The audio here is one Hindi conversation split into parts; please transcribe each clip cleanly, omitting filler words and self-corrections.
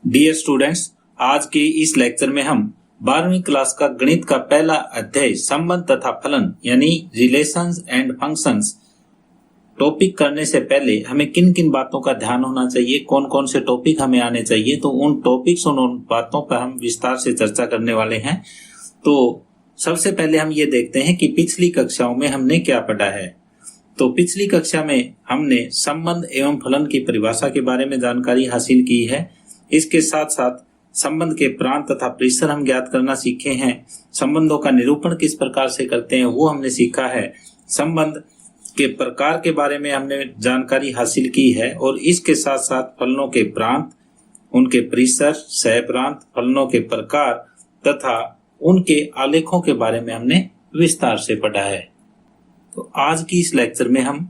डियर स्टूडेंट्स, आज के इस लेक्चर में हम 12वीं क्लास का गणित का पहला अध्याय संबंध तथा फलन यानी रिलेशंस एंड फंक्शंस टॉपिक करने से पहले हमें किन किन बातों का ध्यान होना चाहिए, कौन कौन से टॉपिक हमें आने चाहिए, तो उन टॉपिक्स और उन बातों पर हम विस्तार से चर्चा करने वाले हैं। तो सबसे पहले हम ये देखते हैं कि पिछली कक्षाओं में हमने क्या पढ़ा है। तो पिछली कक्षा में हमने संबंध एवं फलन की परिभाषा के बारे में जानकारी हासिल की है। इसके साथ साथ संबंध के प्रांत तथा परिसर हम ज्ञात करना सीखे हैं। संबंधों का निरूपण किस प्रकार से करते हैं वो हमने सीखा है। संबंध के प्रकार के बारे में हमने जानकारी हासिल की है और इसके साथ साथ फलनों के प्रांत, उनके परिसर, सहप्रांत, फलनों के प्रकार तथा उनके आलेखों के बारे में हमने विस्तार से पढ़ा है। तो आज की इस लेक्चर में हम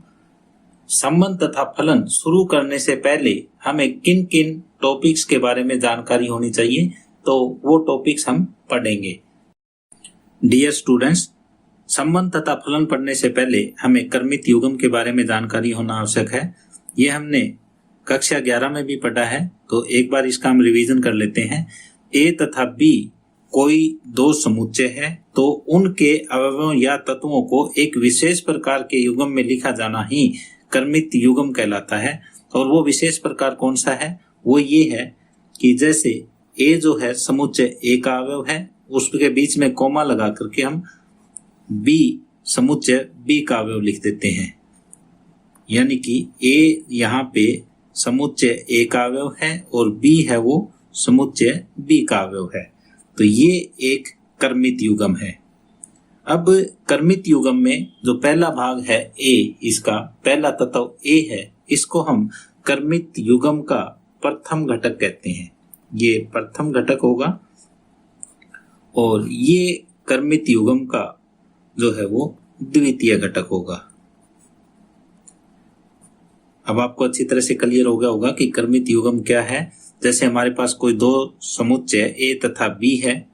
संबंध तथा फलन शुरू करने से पहले हमें किन किन टॉपिक्स के बारे में जानकारी होनी चाहिए, तो वो टॉपिक्स हम पढ़ेंगे। डियर स्टूडेंट्स, संबंध तथा फलन पढ़ने से पहले हमें क्रमित युग्म के बारे में जानकारी होना आवश्यक है। ये हमने कक्षा 11 में भी पढ़ा है, तो एक बार इसका हम रिवीजन कर लेते हैं। ए तथा बी कोई दो समुच्चय है तो उनके अवयवों या तत्वों को एक विशेष प्रकार के युग्म में लिखा जाना ही क्रमित युग्म कहलाता है। और वो विशेष प्रकार कौन सा है? वो ये है कि जैसे ए जो है समुच्चय ए का अवयव है, उसके बीच में कोमा लगा करके हम बी समुच्चय बी का अवयव लिख देते हैं। यानी कि ए यहाँ पे समुच्चय ए का अवयव है और बी है वो समुच्चय बी का अवयव है। तो ये एक क्रमित युग्म है। अब क्रमित युग्म में जो पहला भाग है ए, इसका पहला तत्व ए है, इसको हम क्रमित युग्म का प्रथम घटक कहते हैं। ये प्रथम घटक होगा और ये क्रमित युग्म का जो है वो द्वितीय घटक होगा। अब आपको अच्छी तरह से क्लियर हो गया होगा कि क्रमित युग्म क्या है। जैसे हमारे पास कोई दो समुच्चय ए तथा बी है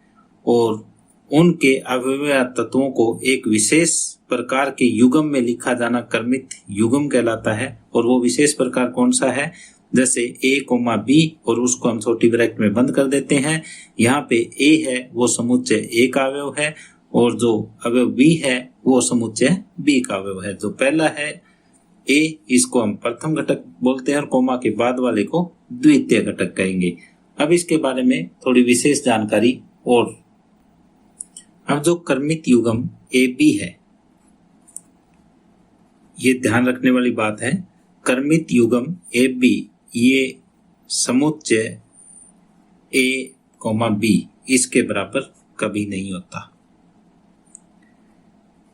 और उनके अवयव तत्वों को एक विशेष प्रकार के युग्म में लिखा जाना क्रमित युग्म कहलाता है। और वो विशेष प्रकार कौन सा है? जैसे ए कोमा बी और उसको हम छोटी ब्रैकेट में बंद कर देते हैं। यहाँ पे ए है वो समुच्चय ए का अवयव है और जो अवयव बी है वो समुच्चय बी का अवयव है। जो पहला है ए, इसको हम प्रथम घटक बोलते हैं और कोमा के बाद वाले को द्वितीय घटक कहेंगे। अब इसके बारे में थोड़ी विशेष जानकारी। और अब जो क्रमित युग्म ए बी है, ये ध्यान रखने वाली बात है। क्रमित युग्म ए बी ये समुच्चय ए कोमा बी इसके बराबर कभी नहीं होता।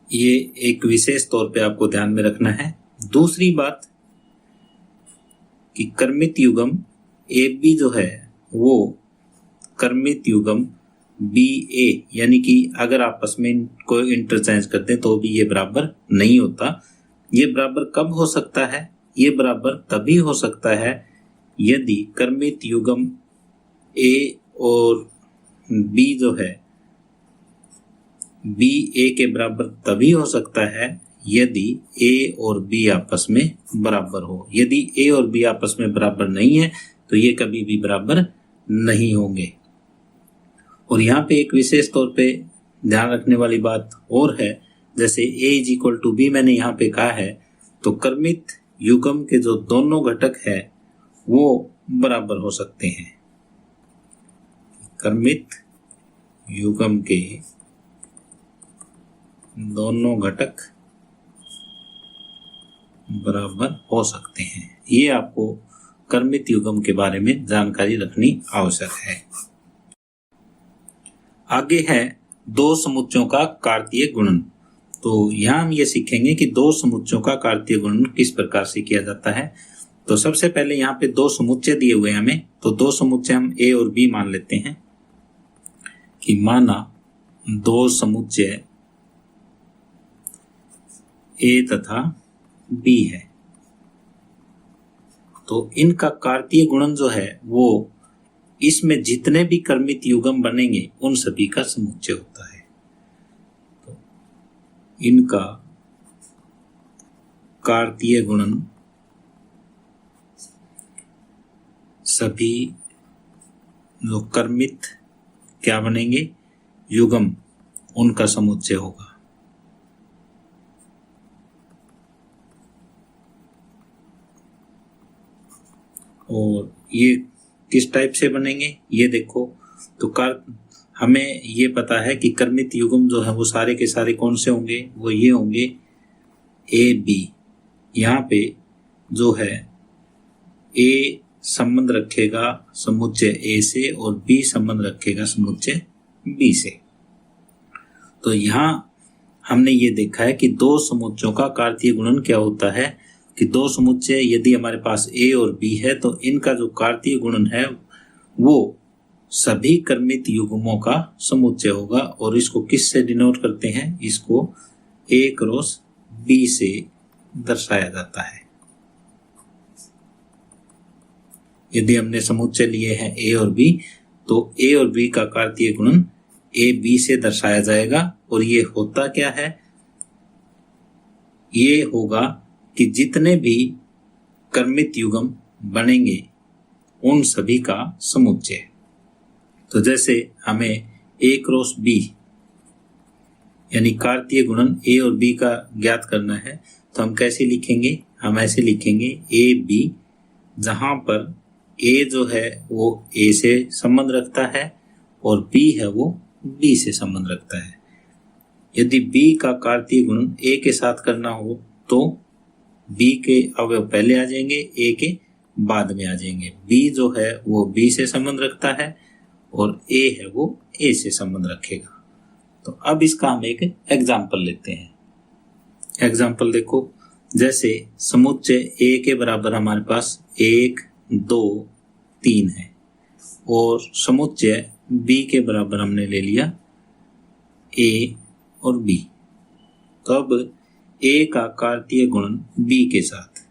ये एक विशेष तौर पे आपको ध्यान में रखना है। दूसरी बात कि क्रमित युग्म ए बी जो है वो क्रमित युग्म बी ए, यानी कि अगर आपस में को इंटरचेंज करते हैं तो भी ये बराबर नहीं होता। ये बराबर कब हो सकता है? ये बराबर तभी हो सकता है यदि क्रमित युग्म ए और बी जो है बी ए के बराबर तभी हो सकता है यदि ए और बी आपस में बराबर हो। यदि ए और बी आपस में बराबर नहीं है तो ये कभी भी बराबर नहीं होंगे। और यहाँ पे एक विशेष तौर पे ध्यान रखने वाली बात और है, जैसे a is equal to B मैंने यहाँ पे कहा है, तो क्रमित युग्म के जो दोनों घटक है वो बराबर हो सकते हैं। क्रमित युग्म के दोनों घटक बराबर हो सकते हैं। ये आपको क्रमित युग्म के बारे में जानकारी रखनी आवश्यक है। आगे है दो समुच्चयों का कार्तीय गुणन। तो यहाँ हम ये सीखेंगे कि दो समुच्चयों का कार्तीय गुणन किस प्रकार से किया जाता है। तो सबसे पहले यहाँ पे दो समुच्चय दिए हुए हैं हमें, तो दो समुच्चय हम ए और बी मान लेते हैं कि माना दो समुच्चय ए तथा बी है। तो इनका कार्तीय गुणन जो है वो इसमें जितने भी क्रमित युग्म बनेंगे उन सभी का समुच्चय होता है। तो इनका कार्तीय गुणन सभी जो कर्मित क्या बनेंगे, युग्म, उनका समुच्चय होगा। और ये किस टाइप से बनेंगे ये देखो, तो हमें ये पता है कि कर्मित युग्म जो है वो सारे के सारे कौन से होंगे, वो ये होंगे ए बी। यहाँ पे जो है ए संबंध रखेगा समुच्चय ए से और बी संबंध रखेगा समुच्चय बी से। तो यहाँ हमने ये देखा है कि दो समुच्चयों का कार्तीय गुणन क्या होता है कि दो समुच्चय यदि हमारे पास ए और बी है तो इनका जो कार्तीय गुणन है वो सभी कर्मित युग्मों का समुच्चय होगा। और इसको किस से डिनोट करते हैं, इसको ए क्रॉस बी से दर्शाया जाता है। यदि हमने समुच्चय लिए हैं ए और बी तो ए और बी का कार्तीय गुणन ए बी से दर्शाया जाएगा। और ये होता क्या है, ये होगा कि जितने भी कर्मित युग्म बनेंगे उन सभी का समुच्चय। तो जैसे हमें ए क्रॉस बी यानी कार्तीय गुणन ए और बी का ज्ञात करना है तो हम कैसे लिखेंगे, हम ऐसे लिखेंगे ए बी, जहां पर ए जो है वो ए से संबंध रखता है और बी है वो बी से संबंध रखता है। यदि बी का कार्तीय गुणन ए के साथ करना हो तो बी के अवयव पहले आ जाएंगे, ए के बाद में आ जाएंगे। बी जो है वो बी से संबंध रखता है और ए है वो ए से संबंध रखेगा। तो अब इसका हम एक एग्जाम्पल लेते हैं। एग्जाम्पल देखो, जैसे समुच्चय ए के बराबर हमारे पास 1 2 3 है और समुच्चय बी के बराबर हमने ले लिया ए और बी। तो अब ए का कार्तीय गुणन बी के साथ,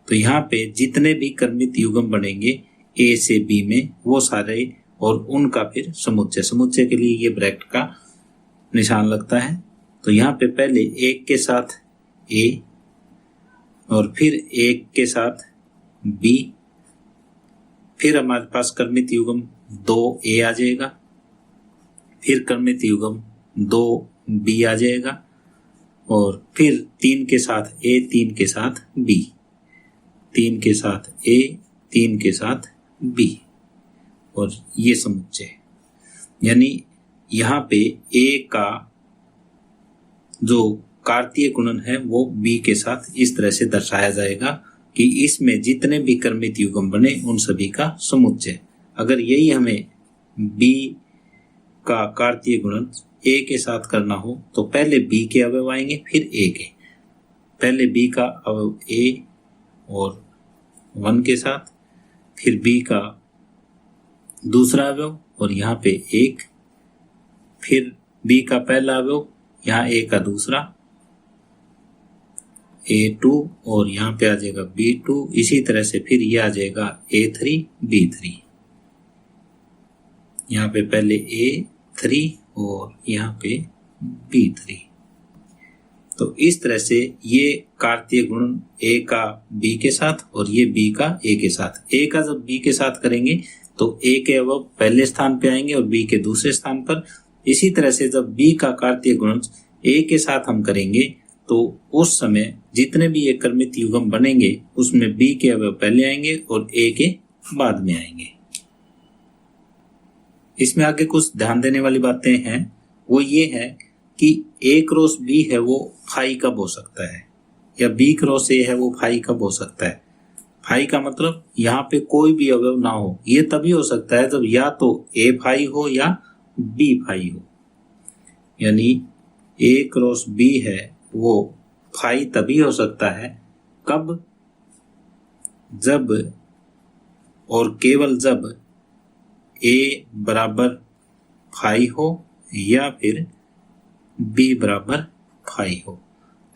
तो यहाँ पे जितने भी कर्मित युग्म बनेंगे ए से बी में वो सारे और उनका फिर समुच्चय, समुच्चय के लिए ये ब्रैकेट का निशान लगता है। तो यहाँ पे पहले 1 के साथ ए और फिर 1 के साथ बी, फिर हमारे पास कर्मित युग्म 2a आ जाएगा, फिर कर्मित युग्म 2b आ जाएगा और फिर 3 के साथ a, 3 के साथ b, 3 के साथ a, 3 के साथ b और ये समुच्चय। यानी यहाँ पे a का जो कार्तीय गुणन है वो b के साथ इस तरह से दर्शाया जाएगा कि इसमें जितने भी कर्मित युग्म बने उन सभी का समुच्चय। अगर यही हमें b का कार्तीय गुणन a के साथ करना हो तो पहले b के अवयव आएंगे फिर a के, पहले b का अवयव a और 1 के साथ, फिर b का दूसरा अवयव और यहाँ पे 1, फिर b का पहला अवयव यहाँ a का दूसरा A2 और यहाँ पे आ जाएगा B2। इसी तरह से फिर ये आ जाएगा A3 B3, यहाँ पे पहले A3 और यहाँ पे B3। तो इस तरह से ये कार्तीय गुणन A का B के साथ और ये B का A के साथ। A का जब B के साथ करेंगे तो A के अवयव पहले स्थान पे आएंगे और B के दूसरे स्थान पर। इसी तरह से जब B का कार्तीय गुणन A के साथ हम करेंगे तो उस समय जितने भी ये कर्मित युग्म बनेंगे उसमें B के अवयव पहले आएंगे और A के बाद में आएंगे। इसमें आगे कुछ ध्यान देने वाली बातें हैं, वो ये है कि A क्रॉस B है वो फाई कब हो सकता है या B क्रॉस A है वो फाई कब हो सकता है। फाई का मतलब यहाँ पे कोई भी अवयव ना हो, ये तभी हो सकता है जब या तो A फाई हो या B फाई हो। यानी A क्रॉस B है वो फाई तभी हो सकता है कब, जब और केवल जब A बराबर फाई हो या फिर B बराबर फाई हो,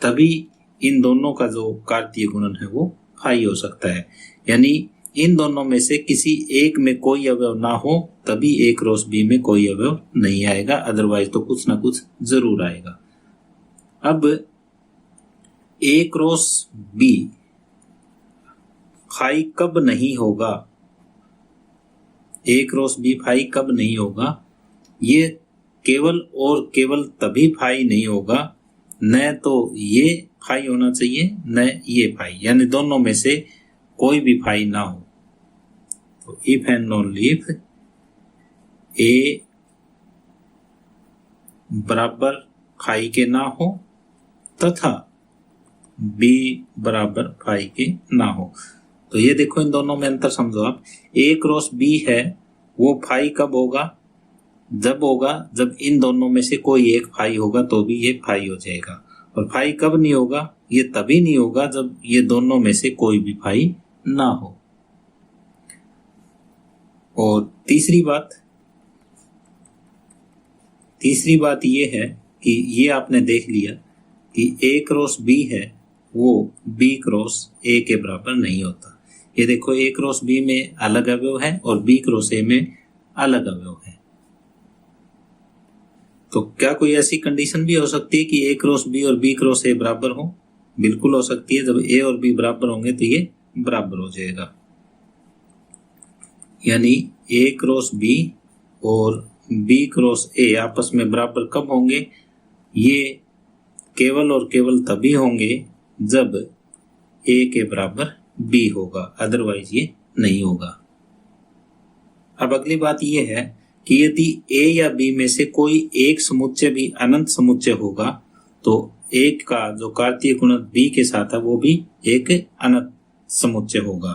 तभी इन दोनों का जो कार्तीय गुणन है वो फाई हो सकता है। यानी इन दोनों में से किसी एक में कोई अवयव ना हो तभी A क्रॉस B में कोई अवयव नहीं आएगा, अदरवाइज तो कुछ ना कुछ जरूर आएगा। अब A क्रॉस B फाई कब नहीं होगा, ए क्रॉस बी फाई कब नहीं होगा, ये केवल और केवल तभी फाई नहीं होगा, न तो ये फाई होना चाहिए न ये फाई, यानी दोनों में से कोई भी फाई ना हो। तो इफ एंड ओनली इफ ए बराबर फाई के ना हो तथा बी बराबर फाई के ना हो। तो ये देखो इन दोनों में अंतर समझो आप। ए क्रॉस बी है वो फाई कब होगा, जब होगा जब इन दोनों में से कोई एक फाई होगा तो भी ये फाई हो जाएगा। और फाई कब नहीं होगा, ये तभी नहीं होगा जब ये दोनों में से कोई भी फाई ना हो। और तीसरी बात ये है कि ये आपने देख लिया कि ए क्रॉस बी है वो बी क्रॉस ए के बराबर नहीं होता। ये देखो ए क्रॉस बी में अलग अवयव है और बी क्रॉस ए में अलग अवयव है। तो क्या कोई ऐसी कंडीशन भी हो सकती है कि ए क्रॉस बी और बी क्रॉस ए बराबर हो? बिल्कुल हो सकती है। जब ए और बी बराबर होंगे तो ये बराबर हो जाएगा। यानी ए क्रॉस बी और बी क्रॉस ए आपस में बराबर कब होंगे? ये केवल और केवल तभी होंगे जब ए के बराबर बी होगा, अदरवाइज ये नहीं होगा। अब अगली बात ये है कि यदि ए या बी में से कोई एक समुच्चय भी अनंत समुच्चय होगा तो एक का जो कार्तीय गुणक बी के साथ है वो भी एक अनंत समुच्चय होगा।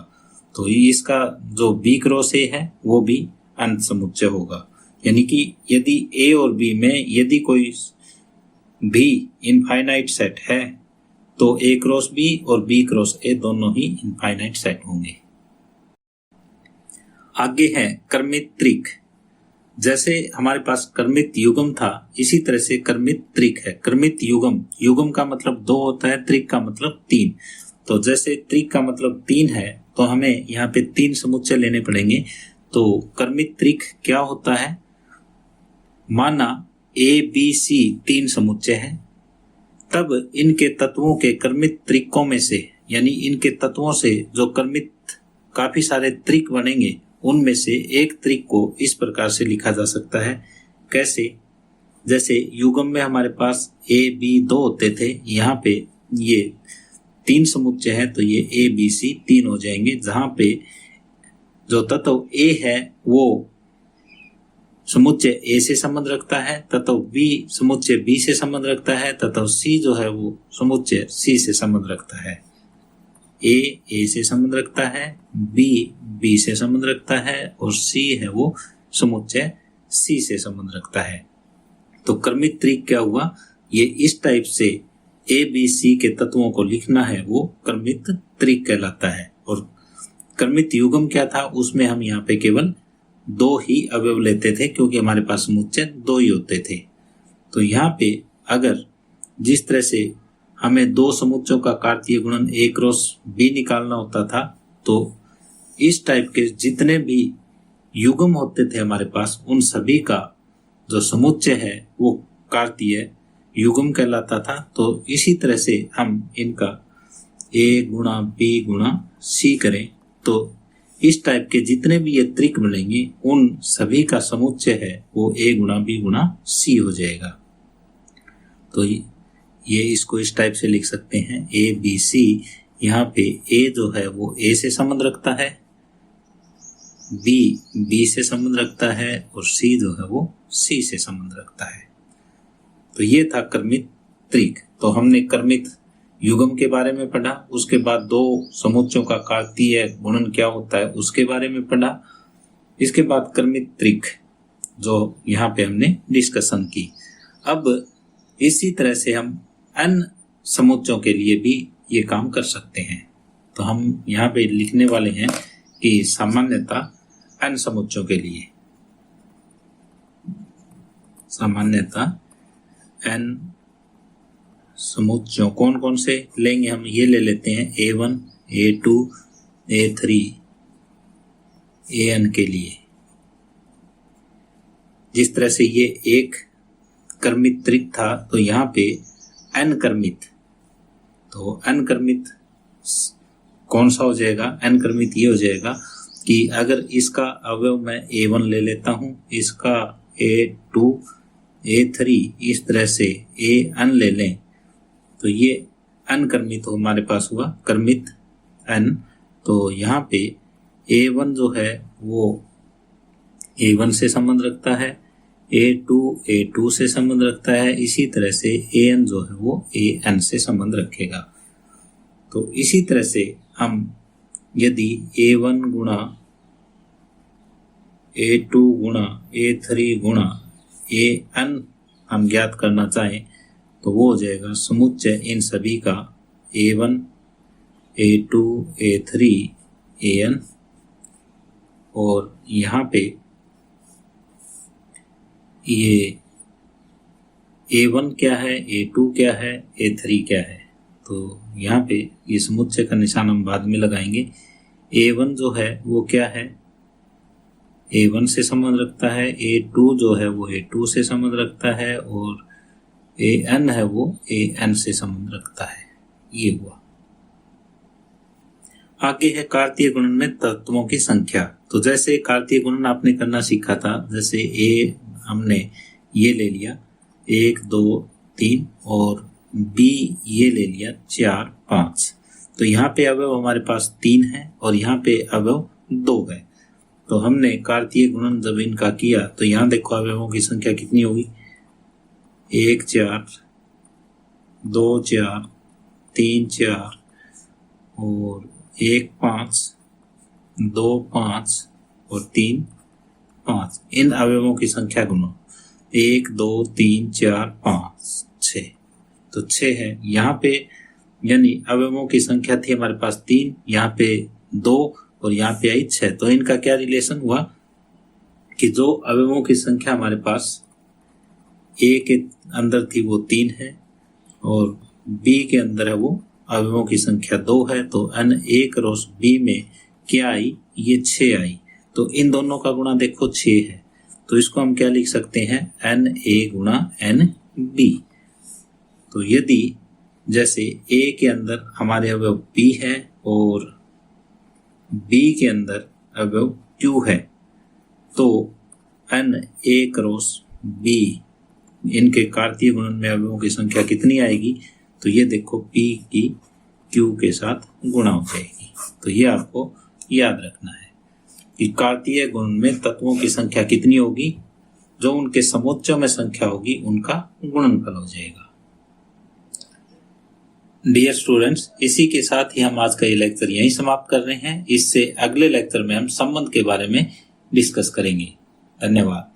तो इसका जो बी क्रॉस ए है वो भी अनंत समुच्चय होगा। यानी कि यदि ए और बी में यदि कोई भी इनफाइनाइट सेट है तो ए क्रॉस बी और बी क्रॉस ए दोनों ही इनफाइनाइट सेट होंगे। आगे है क्रमित त्रिक। जैसे हमारे पास क्रमित युग्म था इसी तरह से क्रमित त्रिक है। क्रमित युग्म का मतलब 2 होता है, त्रिक का मतलब 3। तो जैसे त्रिक का मतलब 3 है तो हमें यहाँ पे 3 समुच्चय लेने पड़ेंगे। तो क्रमित त्रिक क्या होता है? माना ए बी सी 3 समुच्चय है, तब इनके तत्वों के क्रमित त्रिकों में से, यानी इनके तत्वों से जो क्रमित काफी सारे त्रिक बनेंगे उनमें से एक त्रिक को इस प्रकार से लिखा जा सकता है। कैसे? जैसे युग्म में हमारे पास ए बी 2 होते थे, यहाँ पे ये 3 समुच्चय है तो ये ए बी सी 3 हो जाएंगे, जहां पे जो तत्व ए है वो समुच्चय ए से संबंध रखता है, तत्व बी समुच्चय बी से संबंध रखता है, तत्व सी जो है वो समुच्चय सी से संबंध रखता है। ए से संबंध रखता है, बी से संबंध रखता है और सी है वो समुच्चय सी से संबंध रखता है। तो क्रमित त्रिक क्या हुआ? ये इस टाइप से ए बी सी के तत्वों को लिखना है वो क्रमित त्रिक कहलाता है। और क्रमित युग्म क्या था? उसमें हम यहाँ पे केवल 2 ही अवयव लेते थे क्योंकि हमारे पास समुच्चय 2 ही होते थे। तो यहाँ पे अगर जिस तरह से हमें 2 समुच्चयों का कार्तीय गुणन ए क्रॉस बी निकालना होता था, तो इस टाइप के जितने भी युग्म होते थे हमारे पास उन सभी का जो समुच्चय है वो कार्तीय युग्म कहलाता था। तो इसी तरह से हम इनका ए गुणा बी गुणा सी करें तो इस टाइप के जितने भी ये त्रिक बनेंगे उन सभी का समुच्चय है वो ए गुणा बी गुणा सी हो जाएगा। तो ये इसको इस टाइप से लिख सकते हैं ए बी सी। यहाँ पे ए जो है वो ए से संबंध रखता है, बी से संबंध रखता है और सी जो है वो सी से संबंध रखता है। तो ये था क्रमित त्रिक। तो हमने क्रमित युग्म के बारे में पढ़ा, उसके बाद 2 समुच्चयों का कार्तीय गुणन क्या होता है उसके बारे में पढ़ा, इसके बाद क्रमित त्रिक जो यहाँ पे हमने डिस्कशन की। अब इसी तरह से हम अन्य समुच्चयों के लिए भी ये काम कर सकते हैं। तो हम यहाँ पे लिखने वाले हैं कि सामान्यतः अन्य समुच्चयों के लिए, सामान्यतः n समुच्चयों कौन कौन से लेंगे हम? ये ले लेते हैं A1, A2, A3, AN के लिए। जिस तरह से ये एक क्रमित त्रिक था तो यहाँ पे n क्रमित, तो n क्रमित कौन सा हो जाएगा? n क्रमित ये हो जाएगा कि अगर इसका अवयव मैं A1 ले लेता हूं, इसका A2, A3 इस तरह से An ले लें तो ये अनकर्मित हमारे पास हुआ, कर्मित n। तो यहाँ पे A1 जो है वो A1 से संबंध रखता है, A2 से संबंध रखता है, इसी तरह से An जो है वो An से संबंध रखेगा। तो इसी तरह से हम यदि A1 गुणा A2 गुणा A3 गुणा An हम ज्ञात करना चाहें तो वो हो जाएगा समुच्चय इन सभी का A1, A2, A3, An। और यहाँ पे ये A1 क्या है, A2 क्या है, A3 क्या है, तो यहाँ पे ये समुच्चय का निशान हम बाद में लगाएंगे। A1 जो है वो क्या है, A1 से संबंध रखता है, A2 जो है वो A2 से संबंध रखता है, और An है वो An से संबंध रखता है। ये हुआ। आगे है कार्तीय गुणन में तत्वों की संख्या। तो जैसे कार्तीय गुणन आपने करना सीखा था, जैसे A हमने ये ले लिया 1, 2, 3 और B ये ले लिया 4, 5। तो यहाँ पे अवयव हमारे पास 3 है और यहाँ पे अवयव 2 है। तो हमने कार्तीय गुणन जब इनका किया तो यहाँ देखो अवयवों की संख्या कितनी होगी, 1, 4, 2, 4, 3, 4 और 1, 5, 2, 5 और 3, 5। इन अवयवों की संख्या गुणो 1, 2, 3, 4, 5, 6। तो 6 है यहाँ पे, यानी अवयवों की संख्या थी हमारे पास 3, यहाँ पे 2 और यहाँ पे आई 6। तो इनका क्या रिलेशन हुआ कि जो अवयवों की संख्या हमारे पास A के अंदर थी वो 3 है और B के अंदर है वो अवयवों की संख्या 2 है। तो n A क्रॉस B में क्या आई, ये 6 आई। तो इन दोनों का गुणा देखो 6 है, तो इसको हम क्या लिख सकते हैं, NA गुणा NB। तो यदि जैसे A के अंदर हमारे अवयव B है और B के अंदर अवयव Q है, तो NA क्रॉस B इनके कार्तीय गुणन में अवयवों की संख्या कितनी आएगी, तो ये देखो P की Q के साथ गुणा हो जाएगी। तो ये आपको याद रखना है कि कार्तीय गुणन में तत्वों की संख्या कितनी होगी, जो उनके समुच्चयों में संख्या होगी उनका गुणनफल हो जाएगा। डियर स्टूडेंट्स, इसी के साथ ही हम आज का ये लेक्चर यहीं समाप्त कर रहे हैं। इससे अगले लेक्चर में हम संबंध के बारे में डिस्कस करेंगे। धन्यवाद।